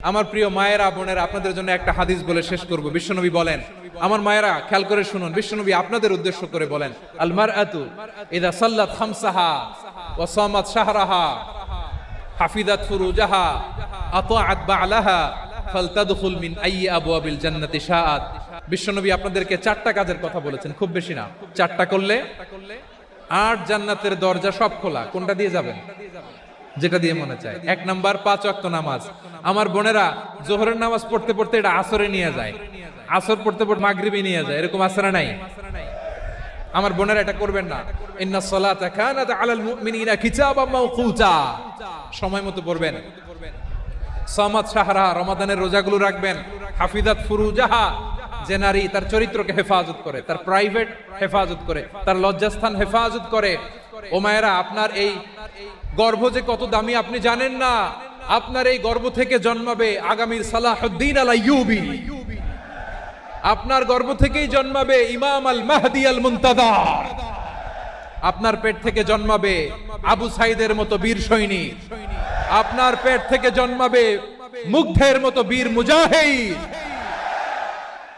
আমার প্রিয় মায়েরা বোনেরা, আপনাদের জন্য একটা হাদিস বলে শেষ করব। বিশ্বনবী বলেন, আমার মায়েরা খেয়াল করে শুনুন, বিশ্বনবী আপনাদের উদ্দেশ্য করে বলেন, আল মারআতু ইযা সাল্লাত খামসাহা ওয়া সামাত শাহরাহা হাফিজাত ফুরুজাহা আতাআত বা'লাহা ফালতাদখুল মিন আইয়ি আবওয়াবিল জান্নাতি শাআত। বিশ্বনবী আপনাদেরকে চারটা কাজের কথা বলেছেন, খুব বেশি না, চারটা করলে 8 জান্নাতের দরজা সব খোলা। কোনটা দিয়ে যাবেন? যেটা দিয়ে মনে চায়। 1 নাম্বার 5 ওয়াক্ত নামাজ। আমার বোনেরা জোহরের নামাজ পড়তে পড়তে এটা আসরে নিয়ে যায়, আসর পড়তে পড়তে মাগরিবে নিয়ে যায়, এরকম আসরা নাই? আমার বোনেরা এটা করবেন না। ইন্নাস সালাতা কানাত আলাল মুমিনিনা কিতাবাম মাওকুতা, সময় মতো পড়বেন। সামাত শাহরা, রমাদানের রোজাগুলো রাখবেন। হাফিজাত ফুরুজাহা, যে নারী তার চরিত্রকে হেফাজত করে, তার প্রাইভেট হেফাজত করে, তার লজ্জাস্থান হেফাজত করে। ও মায়েরা, আপনার এই গর্ভ যে কত দামি আপনি জানেন না। আপনার এই গর্ভ থেকে জন্মাবে আগামীর সালাহুদ্দিন আল আইয়ুবী। আপনার গর্ভ থেকেই জন্মাবে ইমাম আল মাহদি আল মুনতাযার। আপনার পেট থেকে জন্মাবে আবু সাইদের মতো বীর সৈনিক। আপনার পেট থেকে জন্মাবে মুগ্ধের মতো বীর মুজাহিদ।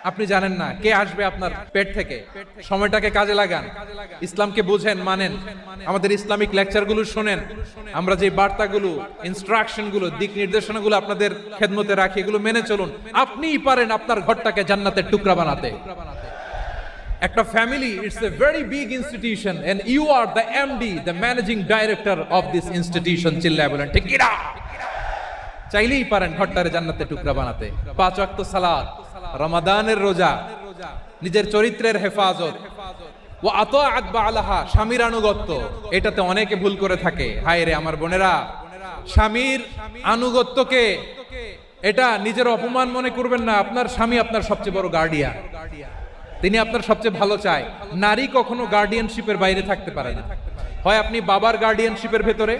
আপনি জানেন না কে আসবে আপনার পেট থেকে। সময়টাকে কাজে লাগান, ইসলামকে বুঝেন, মানেন, আমাদের ইসলামিক লেকচারগুলো শোনেন। আমরা যে বার্তাগুলো, ইনস্ট্রাকশনগুলো, দিক নির্দেশনাগুলো আপনাদের খেদমতে রাখি, এগুলো মেনে চলুন। আপনিই পারেন আপনার ঘরটাকে জান্নাতের টুকরা বানাতে। একটা family, it's a very big institution and you are the MD, the managing director of this institution. চিল্লায় বলেন ঠিক কি না? চাইলেই পারেন ঘরটারে জান্নাতের টুকরা বানাতে। 5 ওয়াক্ত সালাত, রমাদানের রোজা, নিজের চরিত্রের হেফাজত, ও আতাআত বা'লাহা, স্বামীর আনুগত্য। এটাতে অনেকে ভুল করে থাকে। হায় রে আমার বোনেরা, স্বামীর আনুগত্যকে এটা নিজের অপমান মনে করবেন না। আপনার স্বামী আপনার সবচেয়ে বড় গার্ডিয়ান, তিনি আপনার সবচেয়ে ভালো চায়। নারী কখনো গার্ডিয়ানশিপের বাইরে থাকতে পারে না। হয় আপনি বাবার গার্ডিয়ানশিপের ভেতরে,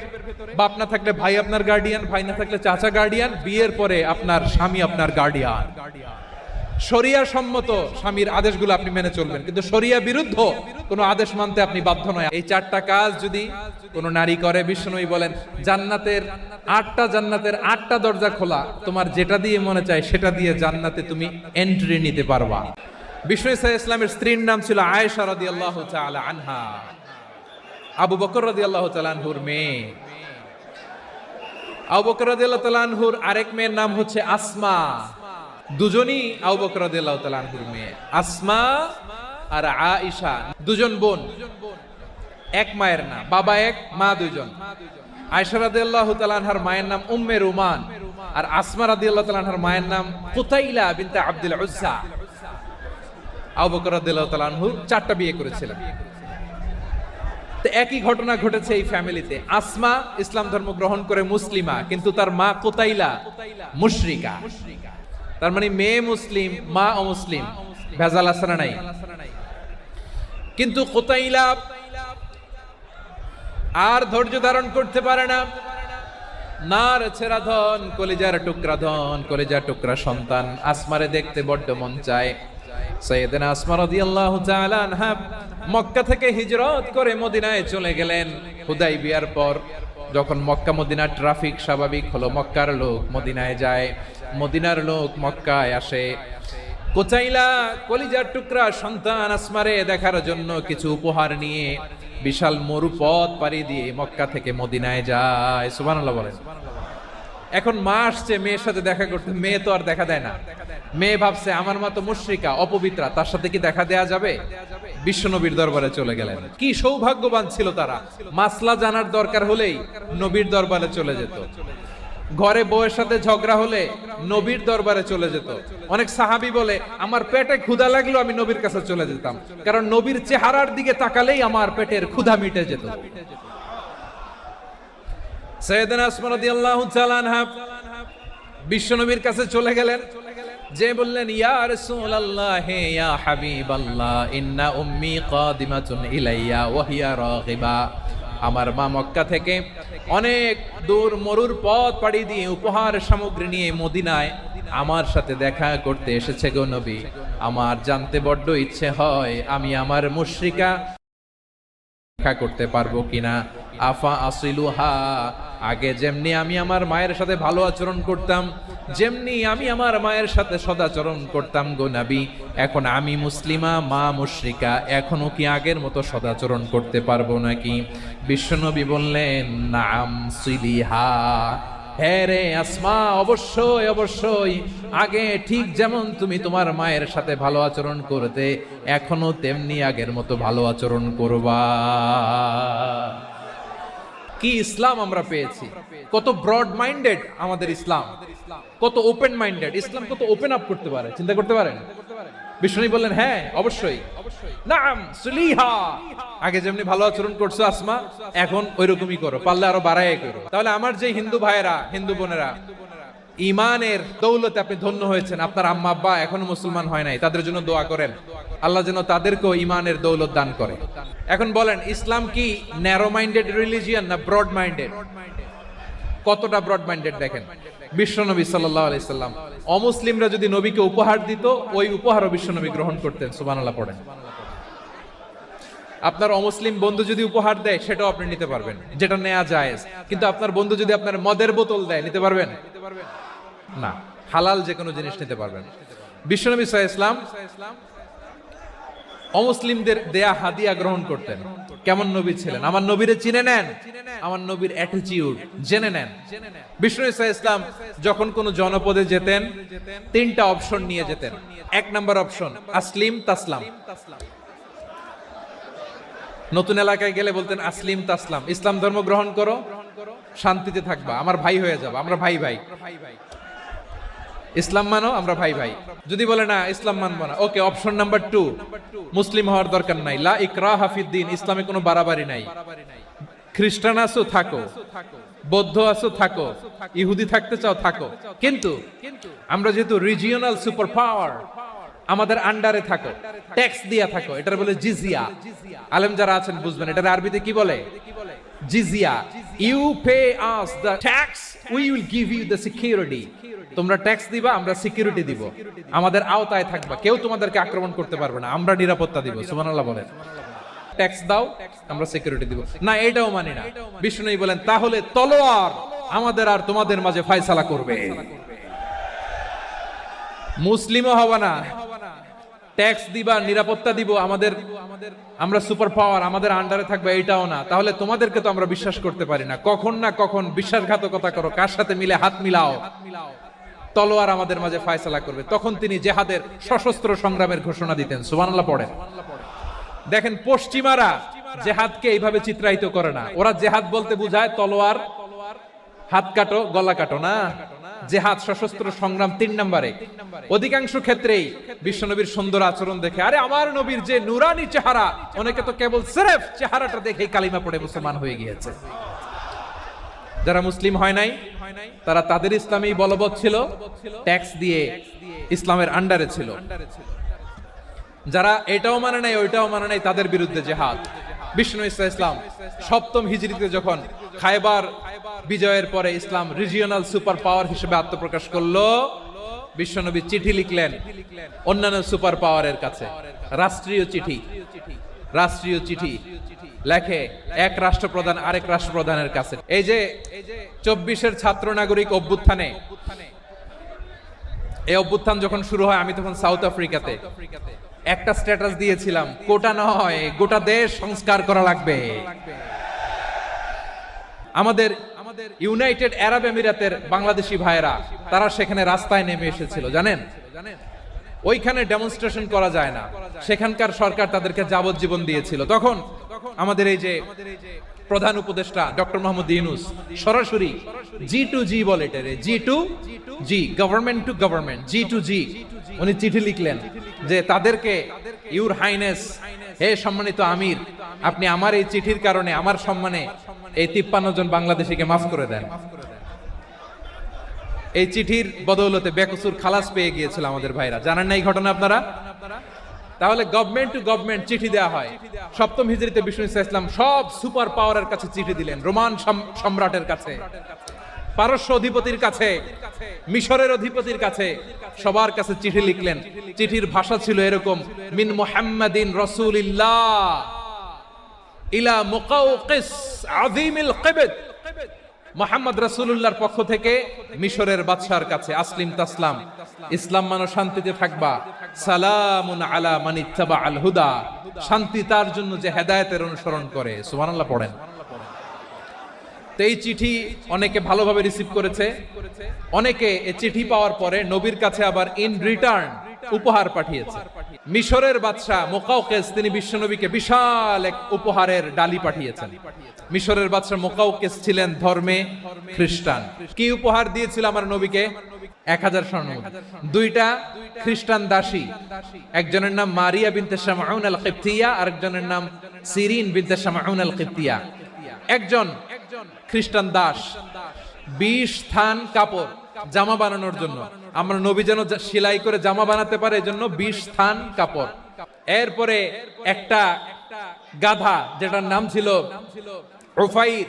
বাপ না থাকলে ভাই আপনার গার্ডিয়ান, ভাই না থাকলে চাচা গার্ডিয়ান, বিয়ের পরে আপনার স্বামী আপনার গার্ডিয়ান। শরিয়া সম্মত স্বামীর আদেশগুলো আপনি মেনে চলবেন, কিন্তু শরিয়া বিরুদ্ধ কোনো আদেশ মানতে আপনি বাধ্য নয়। এই 4টা কাজ যদি কোনো নারী করে, বিশ্বনবী বলেন জান্নাতের 8টা দরজা খোলা। তোমার যেটা দিয়ে মনে চায় সেটা দিয়ে জান্নাতে তুমি এন্ট্রি নিতে পারবা। বিষ্ণু ইসলামের স্ত্রীর নাম ছিল আয়েশা রাদিয়াল্লাহু তাআলা আনহা, আবু বকর রাদিয়াল্লাহু তাআলা আনহুর মেয়ে। আবু বকর রাদিয়াল্লাহু তাআলা আনহুর আরেক মেয়ের নাম হচ্ছে আসমা। দুজনই আবু বকর রাদিয়াল্লাহু তাআলা আনহুর মেয়ে। আসমা আর আয়েশা দুজন বোন, এক মায়ের না, বাবা এক, মা দুইজন। আয়েশা রাদিয়াল্লাহু তাআলা আনহার মায়ের নাম উম্মে রুমান, আর আসমা রাদিয়াল্লাহু তাআলা আনহার মায়ের নাম কুতাইলা বিনতে আব্দুল উজ্জা। আবু বকর রাদিয়াল্লাহু তাআলা আনহু 4টা বিয়ে করেছিলেন। তো একই ঘটনা ঘটেছে এই ফ্যামিলিতে। আসমা ইসলাম ধর্ম গ্রহণ করে মুসলিমা, কিন্তু তার মা কুতাইলা মুশরিকা। তার মানে মেয়ে মুসলিম, মা অমুসলিম। ভেজাল আছে না নাই? কিন্তু কুতাইলা আর ধৈর্য ধারণ করতে পারে না। নার ছেড়া ধন, কলিজার টুকরা ধন, কলিজার টুকরা সন্তান। আসমারে দেখতে বড্ড মন চায়। সাইয়েদনা আসমা রাদিয়াল্লাহু তাআলা আনহা মক্কা থেকে হিজরত করে মদিনায় চলে গেলেন হুদাইবিয়ার পর। যখন মক্কা মদিনার ট্রাফিক স্বাভাবিক হলো, মক্কার লোক মদিনায় যায়, মদিনার লোক মক্কায় আসে। কুতাইলা কলিজার টুকরা সন্তান আসমারে দেখার জন্য কিছু উপহার নিয়ে বিশাল মরুপথ পাড়ি দিয়ে মক্কা থেকে মদিনায় যায়। সুবহানাল্লাহ বলেন। এখন মা আসছে মেয়ের সাথে দেখা করতে, মেয়ে তো আর দেখা দেয় না। মেয়ে ভাবছে আমার মা তো মুশরিকা, অপবিত্রা, তার সাথে কি দেখা দেয়া যাবে? বিশ্বনবীর দরবারে চলে গেলেন। কি সৌভাগ্যবান ছিল তারা! মাসলা জানার দরকার হলেই নবীর দরবারে চলে যেত। ঘরে বউয়ের সাথে ঝগড়া হলে নবীর দরবারে চলে যেত। অনেক সাহাবী বলে, আমার পেটে ক্ষুধা লাগলো আমি নবীর কাছে চলে যেতাম, কারণ নবীর চেহারার দিকে তাকালেই আমার পেটের ক্ষুধা মিটে যেত। সাইয়েদনা আসমা রাদিয়াল্লাহু তাআলা আনহা বিশ্বনবীর কাছে চলে গেলেন, যে বললেন, ইয়া রাসূলুল্লাহ, ইয়া হাবিবাল্লাহ, ইন্না উম্মি কাদিমাতুন ইলাইয়া ওয়া হিয়া রাগিবা। আমার মা মক্কা থেকে অনেক দূর মরুর পথ পাড়ি দিয়ে উপহার সামগ্রী নিয়ে মদিনায় আমার সাথে দেখা করতে এসেছে গো নবী। আমার জানতে বড্ড ইচ্ছে হয় আমি আমার মুশরিকা দেখা করতে পারবো কিনা। আফা আসিলুহা, আগে যেমনি আমি আমার মায়ের সাথে ভালো আচরণ করতাম, যেমনি আমি আমার মায়ের সাথে সদাচরণ করতাম গো নবী, এখন আমি মুসলিমা, মা মুশরিকা, এখনো কি আগের মতো সদাচরণ করতে পারবো নাকি? বিশ্বনবী বললেন নাম সিলিহা, হ্যাঁ রে আসমা, অবশ্যই অবশ্যই, আগে ঠিক যেমন তুমি তোমার মায়ের সাথে ভালো আচরণ করতে, এখনো তেমনি আগের মতো ভালো আচরণ করবা। কি ইসলাম আমরা পেয়েছি! কত ব্রড মাইন্ডেড আমাদের ইসলাম, কত ওপেন মাইন্ডেড ইসলাম, কত ওপেন আপ করতে পারে, চিন্তা করতে পারেন? বিষ্ণু বললেন হ্যাঁ অবশ্যই, নাম সুলিহা, আগে যেমনি ভালো আচরণ করছো আসমা, এখন ওইরকমই করো, পারলে আরো বাড়ায় করো। তাহলে আমার যে হিন্দু ভাইয়েরা, হিন্দু বোনেরা, ইমানের দৌলতে আপনি ধন্য হয়েছেন, আপনার আম্মা আব্বা এখনো মুসলমান হয় নাই, তাদের জন্য দোয়া করেন, আল্লাহ যেন তাদেরকেও ইমানের দৌলত দান করে। এখন বলেন, ইসলাম কি ন্যারো মাইন্ডেড রিলিজিয়ান না ব্রড মাইন্ডেড? কতটা ব্রড মাইন্ডেড দেখেন। বিশ্বনবী সাল্লাল্লাহু আলাইহি সাল্লাম, অমুসলিমরা যদি নবীকে উপহার দিত, ওই উপহারও বিশ্বনবী গ্রহণ করতেন। সুবহানাল্লাহ পড়েন। আপনার অমুসলিম বন্ধু যদি উপহার দেয়, সেটাও আপনি নিতে পারবেন, যেটা নেওয়া জায়েজ। কিন্তু আপনার বন্ধু যদি আপনার মদের বোতল দেয়, নিতে পারবেন না? হালাল যে কোনো জিনিস নিতে পারবেন। বিশ্বনবী সাল্লাল্লাহু আলাইহি ওয়াসাল্লাম অমুসলিমদের দেয়া হাদিয়া গ্রহণ করতেন। কেমন নবী ছিলেন? আমার নবীরে চিনে নেন, আমার নবীর অ্যাটিটিউড জেনে নেন। বিষ্ণু ইসলাম যখন কোন জনপদে যেতেন, তিনটা অপশন নিয়ে যেতেন। এক নাম্বার অপশন আসলিম তাসলাম, নতুন এলাকায় গেলে বলতেন আসলিম তাসলাম, ইসলাম ধর্ম গ্রহণ করো, শান্তিতে থাকবা, আমার ভাই হয়ে যাবে, আমরা ভাই ভাই, ইসলাম মানো, আমরা ভাই ভাই। যদি বলে না ইসলাম মানবো না, ওকে, অপশন নাম্বার 2, মুসলিম হওয়ার দরকার নাই, লা ইকরাহা ফিদ্দিন, ইসলামে কোনো বাড়াবাড়ি নাই। খ্রিস্টান আছো থাকো, বৌদ্ধ আছো থাকো, ইহুদি থাকতে চাও থাকো, কিন্তু আমরা যেহেতু রিজিওনাল সুপার পাওয়ার, আমাদের আন্ডারে থাকো, ট্যাক্স দিয়া থাকো, এটার বলে জিজিয়া। আলেম যারা আছেন বুঝবেন, এটার আরবিতে কি বলে? জিজিয়া। You pay us the tax, we will give you the security. তোমরা ট্যাক্স দিবা, আমরা সিকিউরিটি দিব, আমাদের আওতায় থাকবা, কেউ তোমাদেরকে আক্রমণ করতে পারবে না, আমরা নিরাপত্তা দিব। সুবহানাল্লাহ বলেন। ট্যাক্স দাও, আমরা সিকিউরিটি দিব। না, এটাও মানি না। বিষ্ণু বলেন তাহলে তলোয়ার আমাদের আর তোমাদের মাঝে ফয়সালা করবে। মুসলিমও হবা না, ট্যাক্স দিবা, নিরাপত্তা দিব, আমাদের, আমরা সুপার পাওয়ার, আমাদের আন্ডারে থাকবে, এটাও না। তাহলে তোমাদেরকে তো আমরা বিশ্বাস করতে পারি না, কখন না কখন বিশ্বাসঘাতকতা করো, কার সাথে মিলে হাত মিলাও, তলোয়ার আমাদের মাঝে ফয়সালা করবে। তখন তিনি জেহাদের সশস্ত্র সংগ্রামের ঘোষণা দিতেন। সুবহানাল্লাহ পড়েন। দেখেন, পশ্চিমারা জেহাদকে এইভাবে চিত্রায়িত করে না। ওরা জেহাদ বলতে বুঝায় তলোয়ার, হাত কাটো, গলা কাটো, না, জেহাদ সশস্ত্র সংগ্রাম 3 নম্বরে। অধিকাংশ ক্ষেত্রেই বিশ্বনবীর সুন্দর আচরণ দেখে, আরে আমার নবীর যে নুরানি চেহারা, অনেকে তো কেবল সিরেফ চেহারাটা দেখেই কালিমা পড়ে মুসলমান হয়ে গিয়েছে। যারা মুসলিম হয় নাই, তারা তাদের ইসলামেই বলবৎ ছিল, ট্যাক্স দিয়ে ইসলামের আন্ডারে ছিল। যারা এটাও মানে নাই, ওইটাও মানে নাই, তাদের বিরুদ্ধে জেহাদ। বিষ্ণু ইসলাম 7ম হিজরিতে যখন খায়বার বিজয়ের পরে ইসলাম রিজিওনাল সুপার পাওয়ার হিসেবে আত্মপ্রকাশ করলো, বিশ্বনবী চিঠি লিখলেন অন্যান্য সুপার পাওয়ারের কাছে, রাষ্ট্রীয় চিঠি, রাষ্ট্রীয় চিঠি লেখে এক রাষ্ট্রপ্রধান আরেক রাষ্ট্রপ্রধানের কাছে। এই যে 24-এর ছাত্র নাগরিক অভ্যুত্থানে, এই অভ্যুত্থান যখন শুরু হয়, আমি তখন সাউথ আফ্রিকাতে, একটা স্ট্যাটাস দিয়েছিলাম, কোটা নয় গোটা দেশ সংস্কার করা লাগবে। আমাদের ইউনাইটেড আরব আমিরাতের বাংলাদেশি ভাইয়েরা, তারা সেখানে রাস্তায় নেমে এসেছিল, জানেন? ওইখানে ডেমনস্ট্রেশন করা যায় না, সেখানকার সরকার তাদেরকে যাবজ্জীবন দিয়েছিল। তখন আমাদের এই যে প্রধান উপদেষ্টা ডক্টর মোহাম্মদ ইউনূস সরাসরি G2G বলে, এটারে G2G, government to government, G2G, উনি চিঠি লিখলেন যে তাদেরকে, ইউর হাইনেস, হে সম্মানিত আমির, আপনি আমার এই চিঠির কারণে আমার সম্মানে এই 53 জন বাংলাদেশিকে মাফ করে দেন। এই চিঠির বদৌলতে বেকসুর খালাস পেয়ে গিয়েছিল আমাদের ভাইরা। জানেন না এই ঘটনা আপনারা? তাহলে গভর্নমেন্ট টু গভর্নমেন্ট চিঠি দেওয়া হয়। 7ম হিজরিতে বিষ্ণু ইসলাম সব সুপার পাওয়ারের কাছে চিঠি দিলেন, রোমান সম্রাটের কাছে, পারস্য অধিপতির কাছে, মিশরের অধিপতির কাছে, সবার কাছে চিঠি লিখলেন। চিঠির ভাষা ছিল এরকম, মিন মুহাম্মাদিন রাসূলিল্লাহ ইলা মুকাওকিস আযীমিল কিবত, মুহাম্মদ রাসূলুল্লাহর পক্ষ থেকে মিশরের বাদশার কাছে, আসলিম তাসলাম, ইসলাম মানো শান্তিতে থাকবা, সালামুন আলা মান ইত্তাবাআল হুদা, শান্তি তার জন্য যে হেদায়েতের অনুসরণ করে। সুবহানাল্লাহ পড়েন। তো এই চিঠি অনেকে ভালোভাবে রিসিভ করেছে, অনেকে এই চিঠি পাওয়ার পরে নবীর কাছে আবার ইন রিটার্ন উপহার পাঠিয়েছে। মিশরের বাদশা মুকাওকিস তিনি বিশ্বনবীকে বিশাল এক উপহারের ডালি পাঠিয়েছেন। মিশরের বাদশা মুকাওকিস ছিলেন ধর্মে খ্রিস্টান। কি উপহার দিয়েছিল আমার নবীকে? 1000 স্বর্ণমুদ্রা। দুইটা খ্রিস্টান দাসী, একজনের নাম মারিয়া বিনতে শামউন আল কিবতিয়া, আরেকজনের নাম সিরিন বিনতে শামউন আল কিবতিয়া। একজন খ্রিস্টান দাস 20 থান কাপড় জামা বানানোর জন্য, আমরা নবী যেন সেলাই করে জামা বানাতে পারে এজন্য 20 থান কাপড়। এরপরে একটা গাধা যেটার নাম ছিল উফাইর,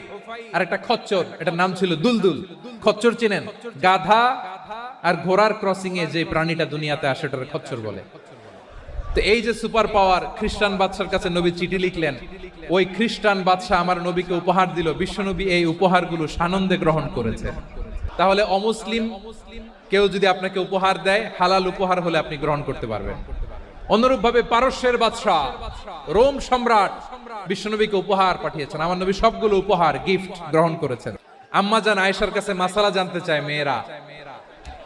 আর একটা খচ্চর এটার নাম ছিল দুলদুল। খচ্চর চিনেন? গাধা আর ঘোড়ার ক্রসিং এ যে প্রাণীটা দুনিয়াতে আসে ওটার খচ্চর বলে। তো এই যে সুপার পাওয়ার খ্রিস্টান বাদশার কাছে নবী চিঠি লিখলেন, ওই খ্রিস্টান বাদশা আমার নবীকে উপহার দিল। বিশ্বনবী এই উপহারগুলো সানন্দে গ্রহণ করেছে। তাহলে অমুসলিম কেউ যদি আপনাকে উপহার দেয়, হালাল উপহার হলে আপনি গ্রহণ করতে পারবেন। অনুরূপভাবে পারস্যের বাদশা, রোম সম্রাট বিশ্বনবীকে উপহার পাঠিয়েছেন। আমার নবী সবগুলো উপহার গিফট গ্রহণ করেছেন। আম্মাজান আয়েশার কাছে মাসালা জানতে চায় মেয়েরা,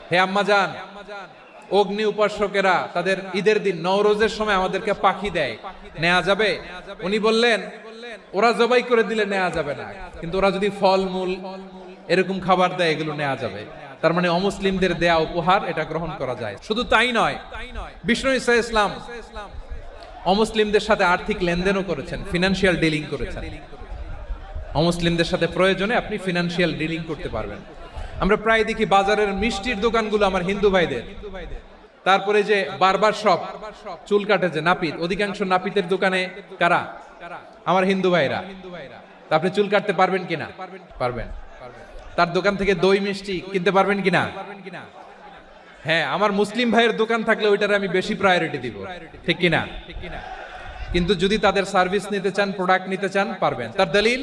হে আম্মাজান, অগ্নি উপাসকেরা তাদের ঈদের দিন নওরোজের সময় আমাদেরকে পাখি দেয়, নেওয়া যাবে? উনি বললেন, ওরা জবাই করে দিলে নেওয়া যাবে না, কিন্তু ওরা যদি ফলমূল এরকম খাবার দেয় এগুলো নেওয়া যাবে। তার মানে অমুসলিমদের দেয়া উপহার এটা গ্রহণ করা যায়। শুধু তাই নয়, বিষ্ণু ঈসা ইসলাম অমুসলিমদের সাথে আর্থিক লেনদেনও করেছেন, ফিনান্সিয়াল ডিলিং করেছেন। অমুসলিমদের সাথে প্রয়োজনে আপনি ফিনান্সিয়াল ডিলিং করতে পারবেন। আমরা প্রায় দেখি বাজারের মিষ্টির দোকানগুলো আমার হিন্দু ভাইদের, তারপরে যে বারবার শপ, চুল কাটে যে নাপিত, অধিকাংশ নাপিতের দোকানে কারা? আমার হিন্দু ভাইরা। তা আপনি চুল কাটতে পারবেন কিনা? পারবেন। তার দোকান থেকে দই মিষ্টি কিনতে পারবেন কিনা? হ্যাঁ, আমার মুসলিম ভাইয়ের দোকান থাকলে ওইটারে আমি বেশি প্রায়োরিটি দিব, ঠিক কিনা? কিন্তু যদি তাদের সার্ভিস নিতে চান, প্রোডাক্ট নিতে চান, পারবেন। তার দলিল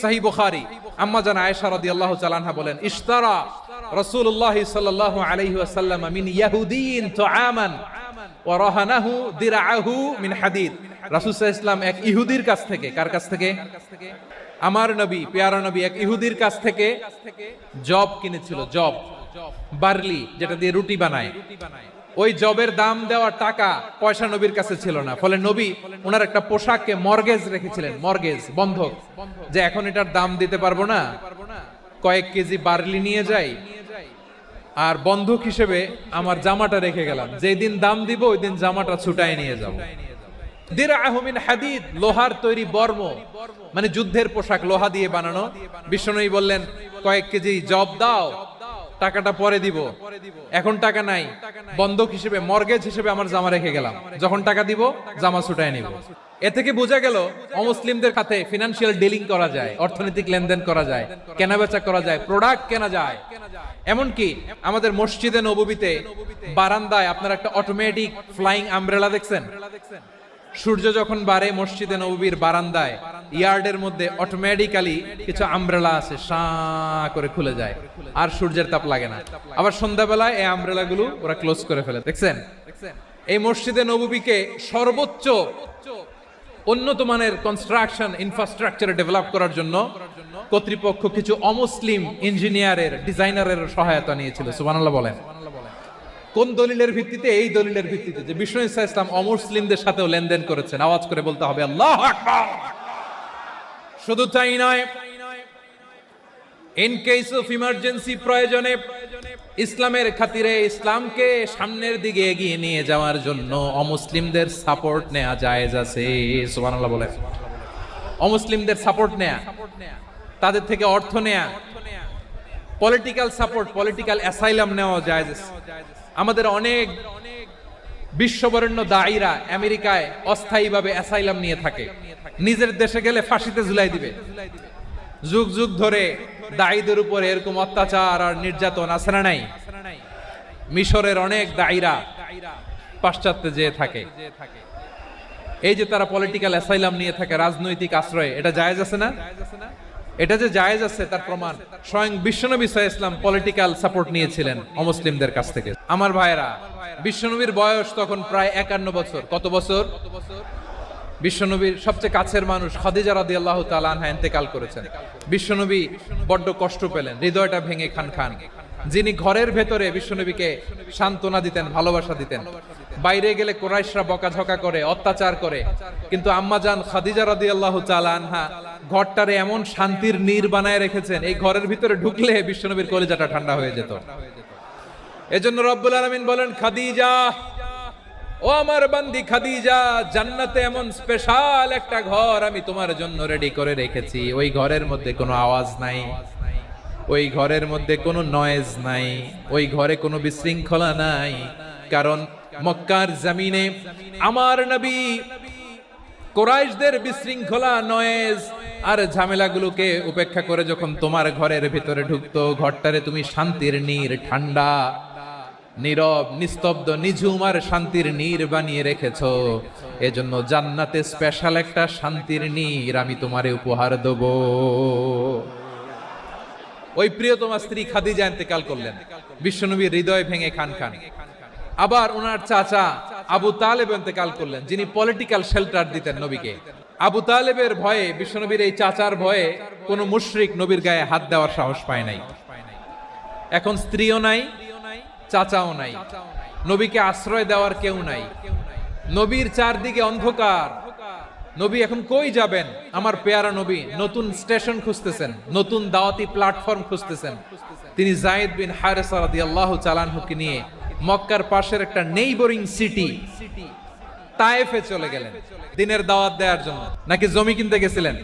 সহিহ বুখারী, আম্মা জান আয়েশা রাদিয়াল্লাহু তাআলা আনহা বলেন, ইশতারা রাসূলুল্লাহ সাল্লাল্লাহু আলাইহি ওয়াসাল্লাম মিন ইয়াহুদিয়িন তুআমান ওয়া রাহানাহু দিরআহু মিন হাদিদ। রাসূল সাল্লাল্লাহু আলাইহি ওয়াসাল্লাম এক ইহুদির কাছ থেকে, কার কাছ থেকে? আমার নবী, পেয়ারা নবী এক ইহুদির কাছ থেকে জব কিনেছিল। জব, বার্লি, যেটা দিয়ে রুটি বানায়। ওই জবের দাম দেওয়ার টাকা পয়সা নবীর কাছে ছিল না। ফলে নবী ওনার একটা পোশাককে মর্গেজ রেখেছিলেন, মর্গেজ, বন্ধক, যে এখন এটার দাম দিতে পারবো না, কয়েক কেজি বার্লি নিয়ে যাই আর বন্ধক হিসেবে আমার জামাটা রেখে গেলাম, যেদিন দাম দিব ওই দিন জামাটা ছুটায় নিয়ে যাব। দিরআহু মিন হাদিদ, লোহার তৈরি বর্ম, মানে যুদ্ধের পোশাক, লোহা দিয়ে বানানো। বিষ্ণুই বললেন, কয়েক কেজি জব দাও, টাকাটা পরে দিব, এখন টাকা নাই, বন্ধক হিসেবে, মর্গেজ হিসেবে আমার জামা রেখে গেলাম, যখন টাকা দিব জামা ছুটায় নিব। এ থেকে বোঝা গেল অমুসলিমদের সাথে ফিনান্সিয়াল ডিলিং করা যায়, অর্থনৈতিক লেনদেন করা যায়, কেনাবেচা করা যায়, প্রোডাক্ট কেনা যায়। এমনকি আমাদের মসজিদে নববীতে বারান্দায় আপনারা একটা অটোমেটিক ফ্লাইং আমব্রেলা দেখছেন? সূর্য যখন বাড়ে মসজিদে নববীর বারান্দায় ইয়ার্ডের মধ্যে অটোমেটিক্যালি কিছু আমব্রেলা আছে, শাঁ করে খুলে যায়, আর সূর্যের তাপ লাগে না। আবার সন্ধ্যাবেলায় এই আমব্রেলা গুলো ওরা ক্লোজ করে ফেলে, দেখছেন? এই মসজিদে নববীকে সর্বোচ্চ উন্নত মানের কনস্ট্রাকশন ইনফ্রাস্ট্রাকচারে ডেভেলপ করার জন্য কর্তৃপক্ষ কিছু অমুসলিম ইঞ্জিনিয়ারের, ডিজাইনারের সহায়তা নিয়েছিল। সুবহানাল্লাহ বলেন। কোন দলিলের ভিত্তিতে? এই দলিলের ভিত্তিতে যে বিষ্ণু ঈসা ইসলাম অমুসলিমদের সাথেও লেনদেন করেছেন। আওয়াজ করে বলতে হবে আল্লাহু আকবার। শুধু তাই নয়, ইন কেস অফ ইমার্জেন্সি, প্রয়োজনে ইসলামের খাতিরে, ইসলামকে সামনের দিকে এগিয়ে নিয়ে যাওয়ার জন্য অমুসলিমদের সাপোর্ট নেওয়া জায়েজ আছে। সুবহানাল্লাহ বলেন। অমুসলিমদের সাপোর্ট নেয়া, তাদের থেকে অর্থ নেয়া, পলিটিক্যাল সাপোর্ট, পলিটিক্যাল অ্যাসাইলাম নেওয়া জায়েজ আছে। আমাদের অনেক বিশ্ববরেণ্য দায়ীরা আমেরিকায় অস্থায়ীভাবে অ্যাসাইলাম নিয়ে থাকে, নিজের দেশে গেলে ফাঁসিতে ঝুলাই দিবে। যুগ যুগ ধরে দায়ীদের উপরে এরকম অত্যাচার আর নির্যাতন আছে না নাই? মিশরের অনেক দায়ীরা পাশ্চাত্যে যেয়ে থাকে। এই যে তারা পলিটিক্যাল অ্যাসাইলাম নিয়ে থাকে, রাজনৈতিক আশ্রয়, এটা জায়েজ আছে না? এটা যে জায়েজ আছে তার প্রমাণ স্বয়ং বিশ্বনবী সাল্লাল্লাহু আলাইহি ওয়াসাল্লাম পলিটিক্যাল সাপোর্ট নিয়েছিলেন অমুসলিমদের কাছ থেকে। আমার ভাইয়েরা, বিশ্বনবীর বয়স তখন প্রায় 51 বছর। কত বছর? বিশ্বনবীর সবচেয়ে কাছের মানুষ খাদিজা রাদিয়াল্লাহু তাআলা আনহা ইন্তেকাল করেছেন। বিশ্বনবী বড্ড কষ্ট পেলেন, হৃদয়টা ভেঙে খান খান। যিনি ঘরের ভেতরে বিশ্বনবীকে সান্ত্বনা দিতেন, ভালোবাসা দিতেন, বাইরে গেলে কুরাইশরা বকাঝকা করে, অত্যাচার করে, কিন্তু আম্মাজান খাদিজা রাদিয়াল্লাহু তাআলা আনহা ঘরটারে এমন শান্তির নীড় বানায় রেখেছেন, এই ঘরের ভিতরে ঢুকলে বিশ্বনবীর কলিজাটা ঠান্ডা হয়ে যেত। এজন্য রব্বুল আলামিন বলেন, খাদিজা, ও আমার বান্দি খাদিজা, জান্নাতে এমন স্পেশাল একটা ঘর আমি তোমার জন্য রেডি করে রেখেছি। ওই ঘরের মধ্যে কোনো আওয়াজ নাই, ওই ঘরের মধ্যে কোনো নয়েজ নাই, ওই ঘরে কোনো বিশৃঙ্খলা নাই। কারণ মক্কার জমিনে আমার নবী কুরাইশদের বিশৃঙ্খলা, নয়েজ আর ঝামেলাগুলোকে উপেক্ষা করে যখন তোমার ঘরের ভিতরে ঢুকতো, ঘরটারে তুমি শান্তির নীড়, ঠান্ডা, নীরব, নিস্তব্ধ, নিঝুম আর শান্তির নীড় বানিয়ে রেখেছো। এজন্য জান্নাতে স্পেশাল একটা শান্তির নীড় আমি তোমারে উপহার দেব। ওই প্রিয়তমা স্ত্রী খাদিজা ইন্তেকাল করলেন, বিশ্বনবীর হৃদয় ভেঙে খান খান। আবার ওনার চাচা আবু তালেব ইন্তেকাল করলেন, যিনি পলিটিক্যাল শেল্টার দিতেন নবীকে। আবু তালেবের ভয়ে, বিশ্বনবীর এই চাচার ভয়ে কোন মুশরিক নবীর গায়ে হাত দেওয়ার সাহস পায় নাই। এখন স্ত্রীও নাই, চাচাও নাই, নবীকে আশ্রয় দেওয়ার কেউ নাই। নবীর চারদিকে অন্ধকার, নবী এখন কই যাবেন? আমার পেয়ারা নবী নতুন স্টেশন খুঁজতেছেন, নতুন দাওয়াতি প্ল্যাটফর্ম খুঁজতেছেন। তিনি যায়েদ বিন হারেসা রাদিয়াল্লাহু তাআলা আনহুকে নিয়ে মক্কার পাশের একটা নেইবরিং সিটি তায়েফে চলে গেলেন দিনের দাওয়াত দেওয়ার জন্য। নাকি জমি কিনতে গেছিলেন?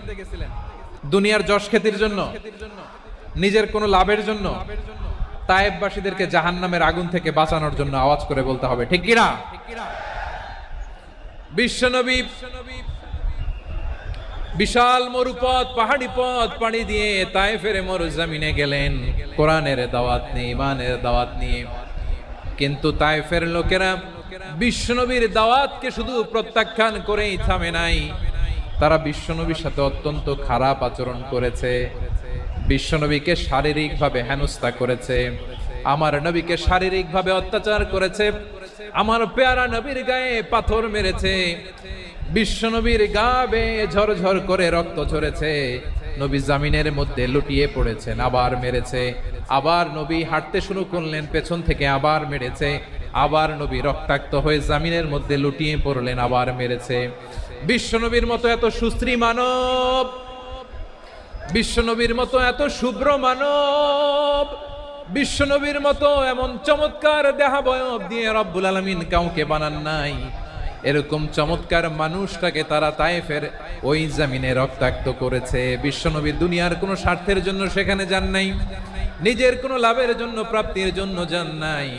দুনিয়ার যশ খ্যাতির জন্য, নিজের কোনো লাভের জন্য? তায়েফবাসীদেরকে জাহান্নামের আগুন থেকে বাঁচানোর জন্য। আওয়াজ করে বলতে হবে ঠিক কিনা? বিশ্বনবী বিশাল মরুপথ, পাহাড়ি পথ পাড়ি দিয়ে তায়েফের মরুজমিনে গেলেন কোরআনের দাওয়াত নিয়ে, ইমানের দাওয়াত নিয়ে। কিন্তু তায়েফের লোকেরা বিশ্বনবীর দাওয়াতকে শুধু প্রত্যাখ্যান করেই থামে নাই, তারা বিশ্বনবীর সাথে অত্যন্ত খারাপ আচরণ করেছে। বিশ্বনবীকে শারীরিকভাবে হেনস্থা করেছে, আমার নবীকে শারীরিকভাবে অত্যাচার করেছে, আমার পেয়ারা নবীর গায়ে পাথর মেরেছে, বিশ্বনবীর গা বেয়ে ঝরঝর করে রক্ত ঝরেছে, নবী জামিনের মধ্যে লুটিয়ে পড়েছেন, আবার মেরেছে, আবার নবী হাঁটতে শুরু করলেন, পেছন থেকে আবার মেরেছে, আবার নবী রক্তাক্ত হয়ে জামিনের মধ্যে লুটিয়ে পড়লেন, আবার মেরেছে। বিশ্বনবীর মতো এত সুশ্রী মানব, বিশ্বনবীর মতো এত শুভ্র মানব, বিশ্বনবীর মতো এমন চমৎকার দেহাবয়ব দিয়ে রব্বুল আলামিন কাউকে বানান নাই। এরকম চমৎকার মানুষটাকে তারা তায়েফের ওই জমিনে রক্তাক্ত করেছে। বিশ্বনবী দুনিয়ার কোনো স্বার্থের জন্য সেখানে যান নাই, নিজের কোনো লাভের জন্য, প্রাপ্তির জন্য যান নাই,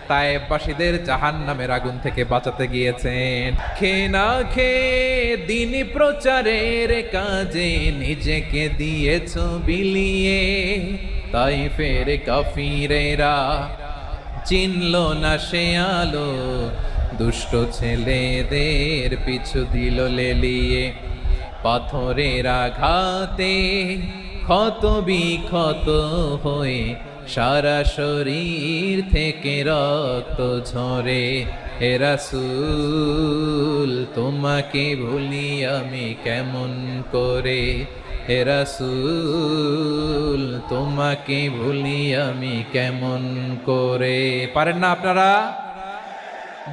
তায়েফবাসীদের জাহান্নামের আগুন থেকে বাঁচাতে গিয়েছেন। খেয়ে না খেয়ে দিন প্রচারের কাজে নিজেকে দিয়েছ বিলিয়ে, তায়েফের কাফিরেরা চিনল না সে আলো, দুষ্ট ছেলেদের পিছু দিল লেলিয়ে, পাথরের আঘাতে ক্ষত বিক্ষত হয়ে সারা শরীর থেকে রক্ত ঝরে। হে রাসূল তোমাকে ভুলি আমি কেমন করে, হে রাসূল তোমাকে ভুলি আমি কেমন করে। পারেন না আপনারা?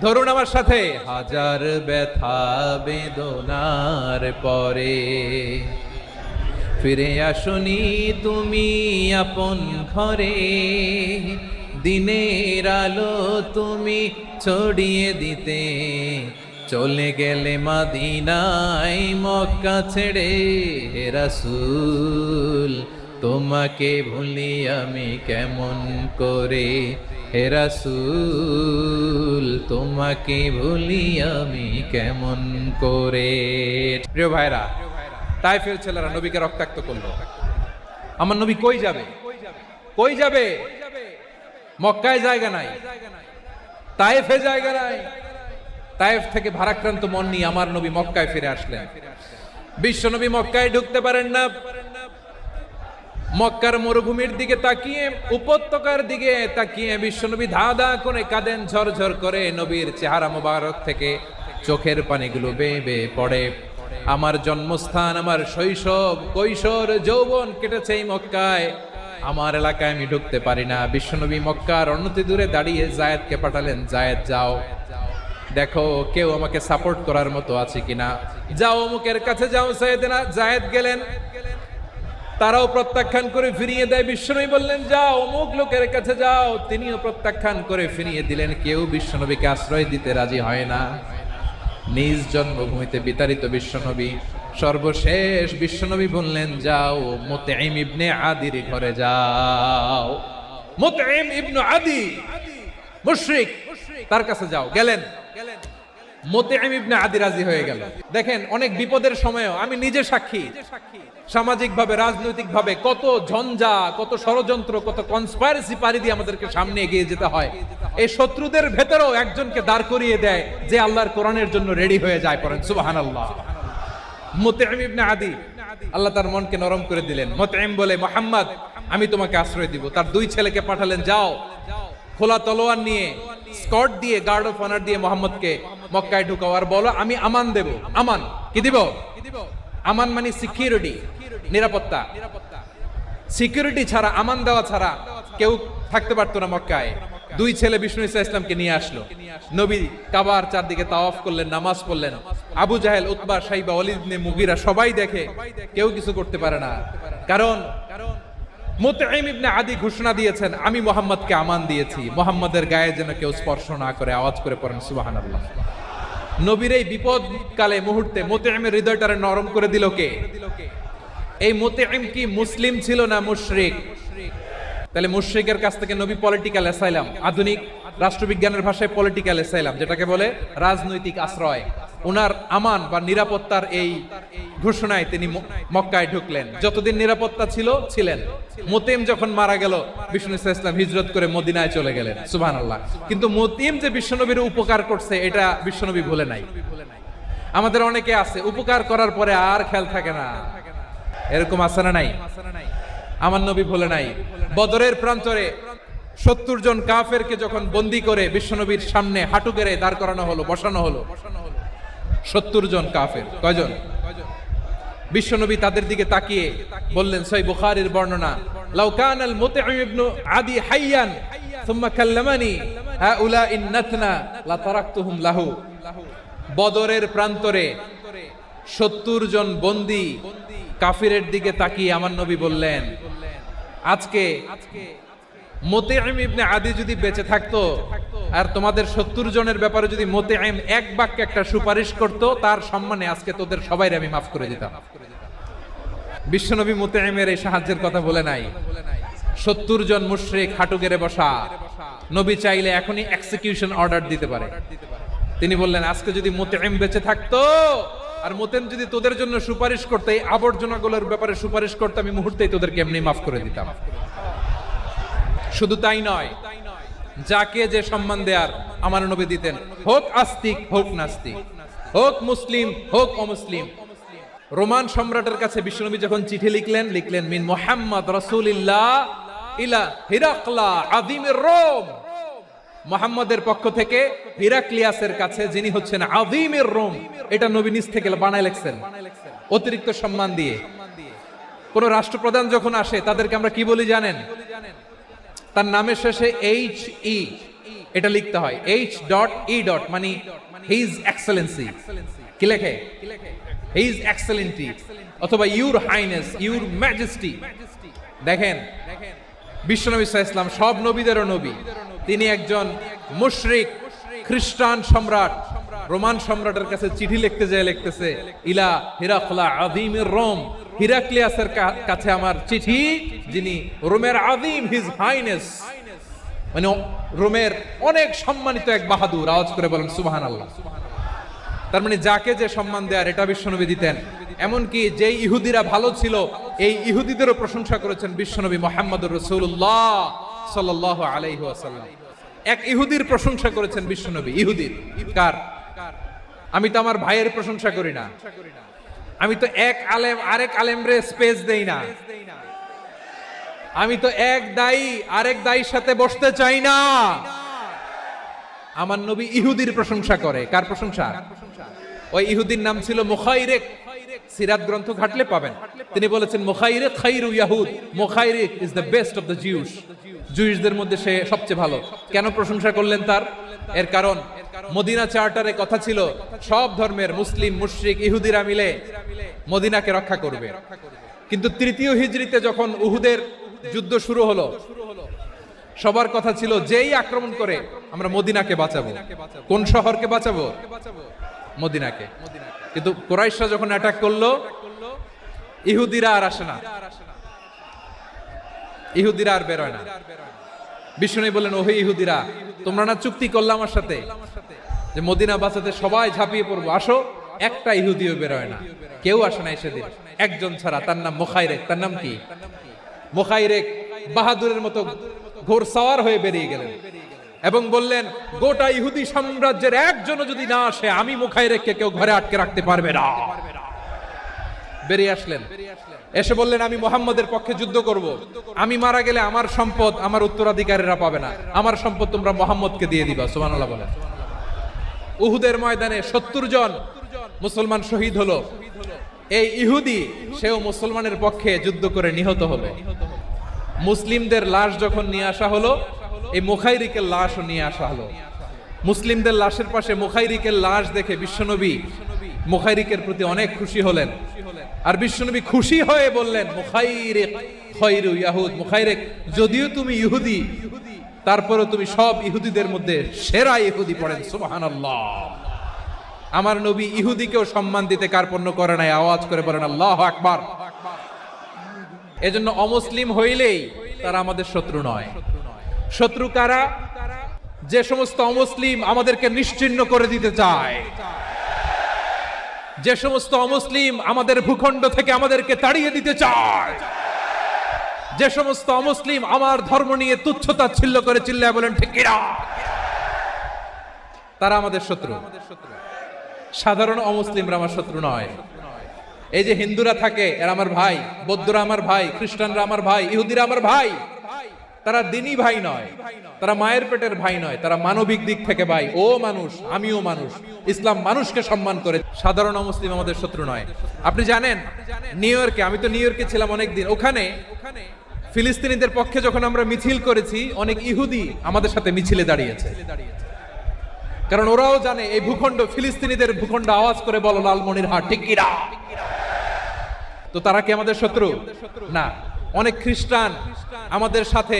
ধরুন আমার সাথে। হাজার ব্যথা বেদনার পরে ফিরে আসনি তুমি আপন ঘরে, দিনের আলো তুমি ছড়িয়ে দিতে চলে গেলে মদিনায় মক্কা ছেড়ে। হে রাসূল তোমাকে ভুলি আমি কেমন করে, হে রাসূল তোমাকে ভুলি আমি কেমন করে। প্রিয় ভাইরা, তায়েফের ছেলেরা নবীকে রক্তাক্ত করলো। আমার নবী কই যাবে? কই যাবে? মক্কায় জায়গা নাই, তায়েফে জায়গা নাই, তায়েফ থেকে ভারাক্রান্ত মন নিয়ে আমার নবী মক্কায় ফিরে আসলেন। বিশ্ব নবী মক্কায় ঢুকতে পারেন না। মক্কার মরুভূমির দিকে তাকিয়ে, উপত্যকার দিকে তাকিয়ে বিশ্বনবী ধা ধা করে কাঁদেন, ঝরঝর করে। নবীর চেহারা মোবারক থেকে চোখের পানিগুলো বেয়ে বেয়ে পড়ে। আমার জন্মস্থান, আমার শৈশব, কৈশোর, যৌবন কেটেছে এই মক্কায়। আমার এলাকায় আমি ঢুকতে পারি না। বিশ্বনবী মক্কার অনতি দূরে দাঁড়িয়ে জায়েদকে পাঠালেন, জায়েদ যাও, দেখো কেউ আমাকে সাপোর্ট করার মতো আছে কিনা, যাও অমুকের কাছে যাও। জায়েদ গেলেন, তারাও প্রত্যাখ্যান করে ফিরিয়ে দেয়। বিশ্বনবী বললেন যাও অমুক লোকের কাছে যাও, তিনিও প্রত্যাখ্যান করে ফিরিয়ে দিলেন। কেউ বিশ্বনবীকে আশ্রয় দিতে রাজি হয় না। নিজ জন্মভূমিতে বিতাড়িত বিশ্বনবী, সর্বশেষ বিশ্বনবী বললেন যাও মুতঈম ইবনে আদির ঘরে যাও। মুতঈম ইবনে আদি মুশরিক, তার কাছে যাও। গেলেন, মুতঈম ইবনে আদি রাজি হয়ে গেল। দেখেন অনেক বিপদের সময়ও আমি নিজে সাক্ষী, সামাজিকভাবে রাজনৈতিকভাবে কত ঝঞ্ঝা, কত ষড়যন্ত্র, কত কনস্পাইরেসি পারি দিয়ে আমাদেরকে সামনে এগিয়ে যেতে হয়। এই শত্রুদের ভেতরেও একজনকে দাঁড় করিয়ে দেয় যে আল্লাহর কোরআনের জন্য রেডি হয়ে যায়। পড়েন সুবহানাল্লাহ। মুতঈম ইবনে আদি, আল্লাহ তার মনকে নরম করে দিলেন। মুতঈম বলে মুহাম্মদ আমি তোমাকে আশ্রয় দিব। তার দুই ছেলেকে পাঠালেন, যাও খোলা তলোয়ার নিয়ে, স্কর্ট দিয়ে, গার্ড অফ অনার দিয়ে মোহাম্মদকে মক্কায় ঢুকাও আর বলো আমি আমান দেব। আমান কি দিব? আমান মানে সিকিউরিটি, নিরাপত্তা। সিকিউরিটি ছাড়া, আমান দেওয়া ছাড়া কেউ থাকতে পারতো না মক্কায়। দুই ছেলে বিষ্ণু ইসা ইসলামকে নিয়ে আসলো। নবী কাবার চারদিকে তাওয়াফ করলেন, নামাজ পড়লেন। আবু জাহেল, উতবা, শাইবা, ওয়ালিদ ইবনে মুগীরা সবাই দেখে, কেউ কিছু করতে পারে না। কারণ মুতঈম ইবনে আদি ঘোষণা দিয়েছেন আমি মুহাম্মদকে আমান দিয়েছি, মুহাম্মদের গায়ে যেন কেউ স্পর্শ না করে। আওয়াজ করে পড়েন সুবহানাল্লাহ। নবীর এই বিপদ কালে মুহূর্তে মুতঈমের হৃদয়টারে নরম করে দিল কে? এই মুতঈম কি মুসলিম ছিল না মুশরিক? তাহলে মুশরিকের কাছ থেকে নবী পলিটিক্যাল অ্যাসাইলাম, আধুনিক রাষ্ট্রবিজ্ঞানের ভাষায় পলিটিক্যাল অ্যাসাইলাম, যেটাকে বলে রাজনৈতিক আশ্রয়, উনার আমান বা নিরাপত্তার এই ঘোষণায় তিনি মক্কায় ঢুকলেন। যতদিন নিরাপত্তা ছিল ছিলেন। মুতঈম যখন মারা গেল, বিষ্ণু ইসলাম হিজরত করে মদিনায় চলে গেলেন। সুবহানাল্লাহ। কিন্তু মুতঈম যে বিশ্বনবীর উপকার করছে এটা বিশ্বনবী ভুলে নাই। আমাদের অনেকে আছে উপকার করার পরে আর খেয়াল থাকে না, এরকম আছে না নাই? আমার নবী ভুলে নাই। বদরের প্রান্তরে 70 জন কাফেরকে যখন বন্দী করে বিশ্বনবীর সামনে হাঁটু গেড়ে দাঁড় করানো হলো, বসানো হলো, 70 জন কাফের। কয়জন? বিশ্বনবী তাদের দিকে তাকিয়ে বললেন, সহিহ বুখারীর বর্ণনা, লাউ কানাল মুতঈম ইবনে আদি হাইয়ান সুম্মা কাল্লামানি হাউলা ইন্নাতনা লা তারাকতুহুম লাহু। বদরের প্রান্তরে 70 জন বন্দী কাফিরের দিকে তাকিয়ে আমার নবী বললেন, আজকে মুতঈম ইবনে আদি যদি বেঁচে থাকতো আর তোমাদের 70 জনের ব্যাপারে যদি মুতঈম এক বাক্যে একটা সুপারিশ করত, তার সম্মানে আজকে তোদের সবাইকে আমি মাফ করে দিতাম। বিশ্বনবী মুতঈমের এই সাহায্যের কথা বলে নাই। 70 জন মুশরিক হাঁটু গেড়ে বসা, নবী চাইলে এখনই এক্সিকিউশন অর্ডার দিতে পারে। তিনি বললেন আজকে যদি মুতঈম বেঁচে থাকতো আর মুতঈম যদি তোদের জন্য সুপারিশ করতে, এই আবর্জনাগুলোর ব্যাপারে সুপারিশ করতে, আমি মুহূর্তেই তোদেরকে এমনি মাফ করে দিতাম। শুধু তাই নয়, যাকে যে সম্মান দেয়ার আমার নবী দিতেন, হোক আস্তিক হোক নাস্তিক, হোক মুসলিম হোক অমুসলিম। রোমান সম্রাটের কাছে বিশ্বনবী যখন চিঠি লিখলেন মিন মুহাম্মদ রাসূলিল্লাহ ইলা হিরাকলা আযীমির রোম, মুহাম্মদের পক্ষ থেকে হিরাক্লিয়াসের কাছে, যিনি হচ্ছেন আযীমির রোম। এটা নবী নিজ থেকে বানায় লিখছেন অতিরিক্ত সম্মান দিয়ে। কোন রাষ্ট্রপ্রধান যখন আসে তাদেরকে আমরা কি বলি জানেন? তার নামের শেষে HE এটা লিখতে হয়, H.E. মানে হিজ এক্সেলেন্সি। কি লেখে? হিজ এক্সেলেন্টি অথবা ইউর হাইনেস, ইউর ম্যাজেস্টি। দেখেন বিশ্বনবী সাল্লাল্লাহু আলাইহি ওয়াসাল্লাম সব নবীদেরও নবী, তিনি একজন মুশরিক খ্রিস্টান সম্রাট রোমান সম্রাটের কাছে চিঠি লিখতে যায়, লিখতেছে ইলা হিরাকলা আযীমির রোম, হিরাক্লিয়াসের কাছে আমার চিঠি, যিনি রোমের আযীম, হিজ হাইনেস, মানে রোমের অনেক সম্মানিত এক বাহাদুর। আওয়াজ করে বলেন সুবহানাল্লাহ। তার মানে যাকে যে সম্মান দেয়ার এটা বিশ্বনবী দিতেন। এমনকি যেই ইহুদিরা ভালো ছিল, এই ইহুদিদেরও প্রশংসা করেছেন বিশ্বনবী মুহাম্মদুর রাসূলুল্লাহ সাল্লাল্লাহু আলাইহি ওয়াসাল্লাম। এক ইহুদির প্রশংসা করেছেন বিশ্বনবী। ইহুদির কার? আমি তো আমার ভাইয়ের প্রশংসা করি না, আমি তো এক আলেম আরেক আলেমরে স্পেস দেই না, আমি তো এক দায়ী আরেক দায়ীর সাথে বসতে চাই না। আমার নবী ইহুদির প্রশংসা করে। কার প্রশংসা? ওই ইহুদির নাম ছিল মুখাইরিক। সিরাত গ্রন্থ ঘাটলে পাবেন। তিনি বলেছেন মুখাইরিক খাইরু ইয়াহুদ, মুখাইরিক is the best of the Jews. জুইসদের মধ্যে সে সবচেয়ে ভালো। কেন প্রশংসা করলেন তার? এর কারণ মদিনা চার্টারে কথা ছিল সব ধর্মের মুসলিম, মুশরিক, ইহুদিরা মিলে মদিনাকে রক্ষা করবে। কিন্তু তৃতীয় হিজরিতে যখন উহুদের যুদ্ধ শুরু হলো, সবার কথা ছিল যেই আক্রমণ করে আমরা মদিনাকে বাঁচাবো। কোন শহরকে বাঁচাবো? মদিনাকে। কিন্তু কুরাইশরা যখন অ্যাটাক করলো, ইহুদিরা আর আসে না, ইহুদিরা আর বেরোয় না। বিষ্ণু বললেন, ওহে ইহুদিরা, তোমরা না চুক্তি করলে আমার সাথে যে মদিনা বাঁচাতে সবাই ঝাঁপিয়ে পড়বো, আসো। একটা ইহুদিও বেরোয় না, কেউ আসে না সেদিন, একজন ছাড়া। তার নাম মুখাইরেক। তার নাম কি? মুখাইরেক বাহাদুরের মতো ঘোড়সাওয়ার হয়ে বেরিয়ে গেলেন এবং বললেন, গোটা ইহুদি সাম্রাজ্যের একজনও যদি না আসে, আমি মুখাইরেককে কেউ ঘরে আটকে রাখতে পারবে না। বেরিয়ে আসলেন, এসে বললেন, আমি মুহাম্মদের পক্ষে যুদ্ধ করব। আমি মারা গেলে আমার সম্পদ আমার উত্তরাধিকারীরা পাবে না, আমার সম্পদ তোমরা মুহাম্মদকে দিয়ে দিবা। সুবহানাল্লাহ বলেন। উহুদের ময়দানে 70 জন মুসলমান শহীদ হলো। এই ইহুদি, সেও মুসলমানের পক্ষে যুদ্ধ করে নিহত হলো। মুসলিমদের লাশ যখন নিয়ে আসা হলো, এই মুখাইরিকের লাশও নিয়ে আসা হলো। মুসলিমদের লাশের পাশে মুখাইরিকের লাশ দেখে বিশ্বনবী মুখাইরিকের প্রতি অনেক খুশি হলেন। আর বিশ্বনবী খুশি হয়ে বললেন, মুখাইরিক খায়রু ইয়াহুদ। মুখাইরিক, যদিও তুমি ইহুদি, তারপরেও তুমি সব ইহুদিদের মধ্যে সেরা ইহুদি। পড়েন সুবহানাল্লাহ। আমার নবী ইহুদিকেও সম্মান দিতে কার্পণ্য করে নাই। আওয়াজ করে বলেন আল্লাহু আকবার। এজন্য অমুসলিম হইলেই তারা আমাদের শত্রু নয়। শত্রু কারা? যে সমস্ত অমুসলিম আমাদেরকে নিশ্চিহ্ন করে দিতে চায়, যে সমস্ত অমুসলিম আমাদের ভূখণ্ড থেকে আমাদেরকে তাড়িয়ে দিতে চায়, যে সমস্ত অমুসলিম আমার ধর্ম নিয়ে তুচ্ছতাচ্ছিল্য করে চিল্লায় বলেন ঠিক কিনা, তারা আমাদের শত্রু। সাধারণ অমুসলিমরা আমার শত্রু নয়। এই যে হিন্দুরা থাকে, এরা আমার ভাই, বৌদ্ধরা আমার ভাই, খ্রিস্টানরা আমার ভাই, ইহুদিরা আমার ভাই। তারা দিনই ভাই নয়, তারা মায়ের পেটের ভাই নয়, তারা মানবিক দিক থেকে ভাই। ও মানুষ, আমিও মানুষ। ইসলাম মানুষকে সম্মান করে। সাধারণ অমুসলিম আমাদের শত্রু নয়। আপনি জানেন নিউ ইয়র্কে, আমি তো নিউ ইয়র্কে ছিলাম অনেকদিন, ওখানে ফিলিস্তিনিদের পক্ষে যখন আমরা মিছিল করেছি, অনেক ইহুদি আমাদের সাথে মিছিলে দাঁড়িয়েছে। কারণ ওরাও জানে এই ভূখণ্ড ফিলিস্তিনিদের ভূখণ্ড। আওয়াজ করে বলো লালমনিরহাট ঠিক কিনা। তো তারা কি আমাদের শত্রু? না। অনেক খ্রিস্টান আমাদের সাথে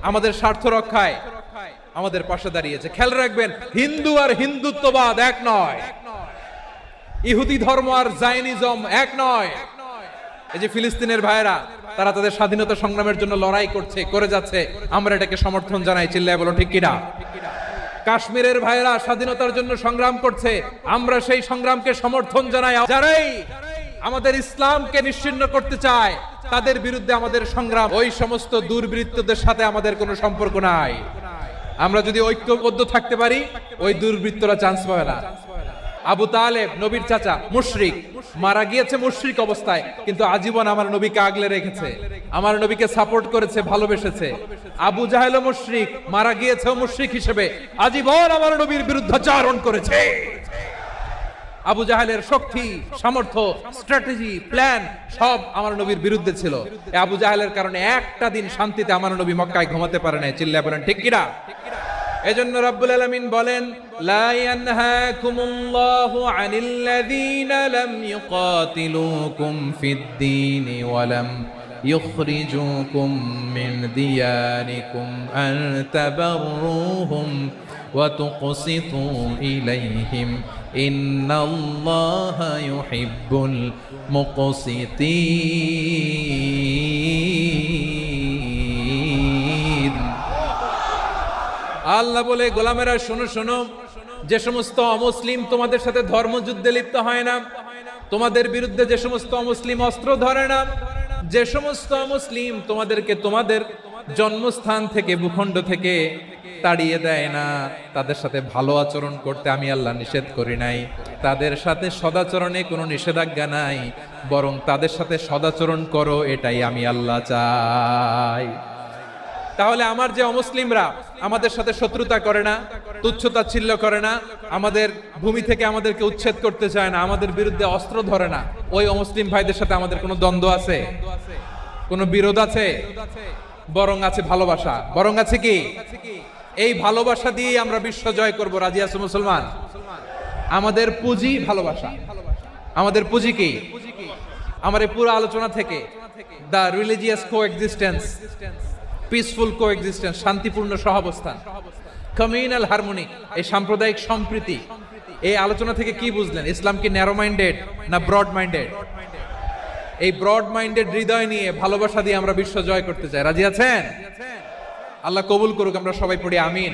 আমাদের স্বার্থ রক্ষায় আমাদের পাশে দাঁড়িয়েছে। খেয়াল রাখবেন, হিন্দু আর হিন্দুত্ববাদ এক নয়, ইহুদি ধর্ম আর জায়নিজম এক নয়। এই যে ফিলিস্তিনের ভাইয়েরা, তারা তাদের স্বাধীনতা সংগ্রামের জন্য লড়াই করছে, করে যাচ্ছে, আমরা এটাকে সমর্থন জানাই। চিল্লায় বলো ঠিক কিনা। কাশ্মীরের ভাইয়েরা স্বাধীনতার জন্য সংগ্রাম করছে, আমরা সেই সংগ্রামকে সমর্থন জানাই। যারাই আমাদের ইসলামকে নিশ্চিহ্ন করতে চায়, তাদের বিরুদ্ধে আমাদের সংগ্রাম। ওই সমস্ত দুর্বৃত্তদের সাথে আমাদের কোনো সম্পর্ক নাই। আমরা যদি ঐক্যবদ্ধ থাকতে পারি, ওই দুর্বৃত্তরা চান্স পাবে না। আবু তালেব নবীর চাচা, মুশরিক, মারা গিয়েছে মুশরিক অবস্থায়, কিন্তু আজীবন আমার নবীকে আগলে রেখেছে, আমার নবীকে সাপোর্ট করেছে, ভালোবেসেছে। আবু জাহেলও মুশরিক, মারা গিয়েছে মুশরিক হিসেবে, আজীবন আমার নবীর বিরুদ্ধাচরণ করেছে। আবু জাহেলের শক্তি, সামর্থ্য, স্ট্র্যাটেজি, প্ল্যান সব আমার নবীর বিরুদ্ধে ছিল। আবু জাহেলের কারণে একটা দিন শান্তিতে আমার নবী মক্কায় ঘুমাতে পারে নাই। চিল্লায় বলেন ঠিক কিনা। এজন্য রব্বুল আলামিন বলেন, লা ইয়ানহাকুমুল্লাহু আনিল্লাযীনা লাম ইউকাতিলুকুম ফিদ-দীনি ওয়া লাম ইখরিজুকুম মিন দিয়ারিকুম আন তাবাররুহুম ওয়া তুকসিতু ইলাইহিম ইন্নাল্লাহা ইউহিব্বুল মুকসিতিন। আল্লাহ বলে, গোলামেরা শোনো শোনো, যে সমস্ত অমুসলিম তোমাদের সাথে ধর্মযুদ্ধে লিপ্ত হয় না, তোমাদের বিরুদ্ধে যে সমস্ত অমুসলিম অস্ত্র ধরে না, যে সমস্ত অমুসলিম তোমাদেরকে তোমাদের জন্মস্থান থেকে ভূখণ্ড থেকে তাড়িয়ে দেয় না, তাদের সাথে ভালো আচরণ করতে আমি আল্লাহ নিষেধ করি নাই, তাদের সাথে সদাচরণে কোনো নিষেধাজ্ঞা নাই, বরং তাদের সাথে সদাচরণ করো এটাই আমি আল্লাহ চাই। তাহলে আমার যে অমুসলিমরা আমাদের সাথে শত্রুতা করে না, তুচ্ছতাচ্ছিল্য করে না, আমাদের ভূমি থেকে আমাদেরকে উচ্ছেদ করতে চায় না, আমাদের বিরুদ্ধে অস্ত্র ধরে না, ওই অমুসলিম ভাইদের সাথে আমাদের কোনো দ্বন্দ্ব আছে, কোনো বিরোধ আছে? বরং আছে ভালোবাসা। বরং আছে কি? এই ভালোবাসা দিয়ে আমরা বিশ্ব জয় করব। রাজি আছো মুসলমান? আমাদের পুঁজি ভালোবাসা। আমাদের পুঁজি কি? আমার এই পুরো আলোচনা থেকে দা রিলিজিয়াস কোএক্সিস্টেন্স, পিসফুল কোএক্সিস্টেন্স, শান্তিপূর্ণ সহাবস্থান, কমিউনাল হারমোনি, এই সাম্প্রদায়িক সম্প্রীতি, এই আলোচনা থেকে কি বুঝলেন? ইসলাম কি ন্যারো মাইন্ডেড না ব্রড মাইন্ডেড? এই ব্রড মাইন্ডেড হৃদয় নিয়ে ভালোবাসা দিয়ে আমরা বিশ্ব জয় করতে চাই। রাজি আছেন? আল্লাহ কবুল করুক। আমরা সবাই পড়ি আমিন।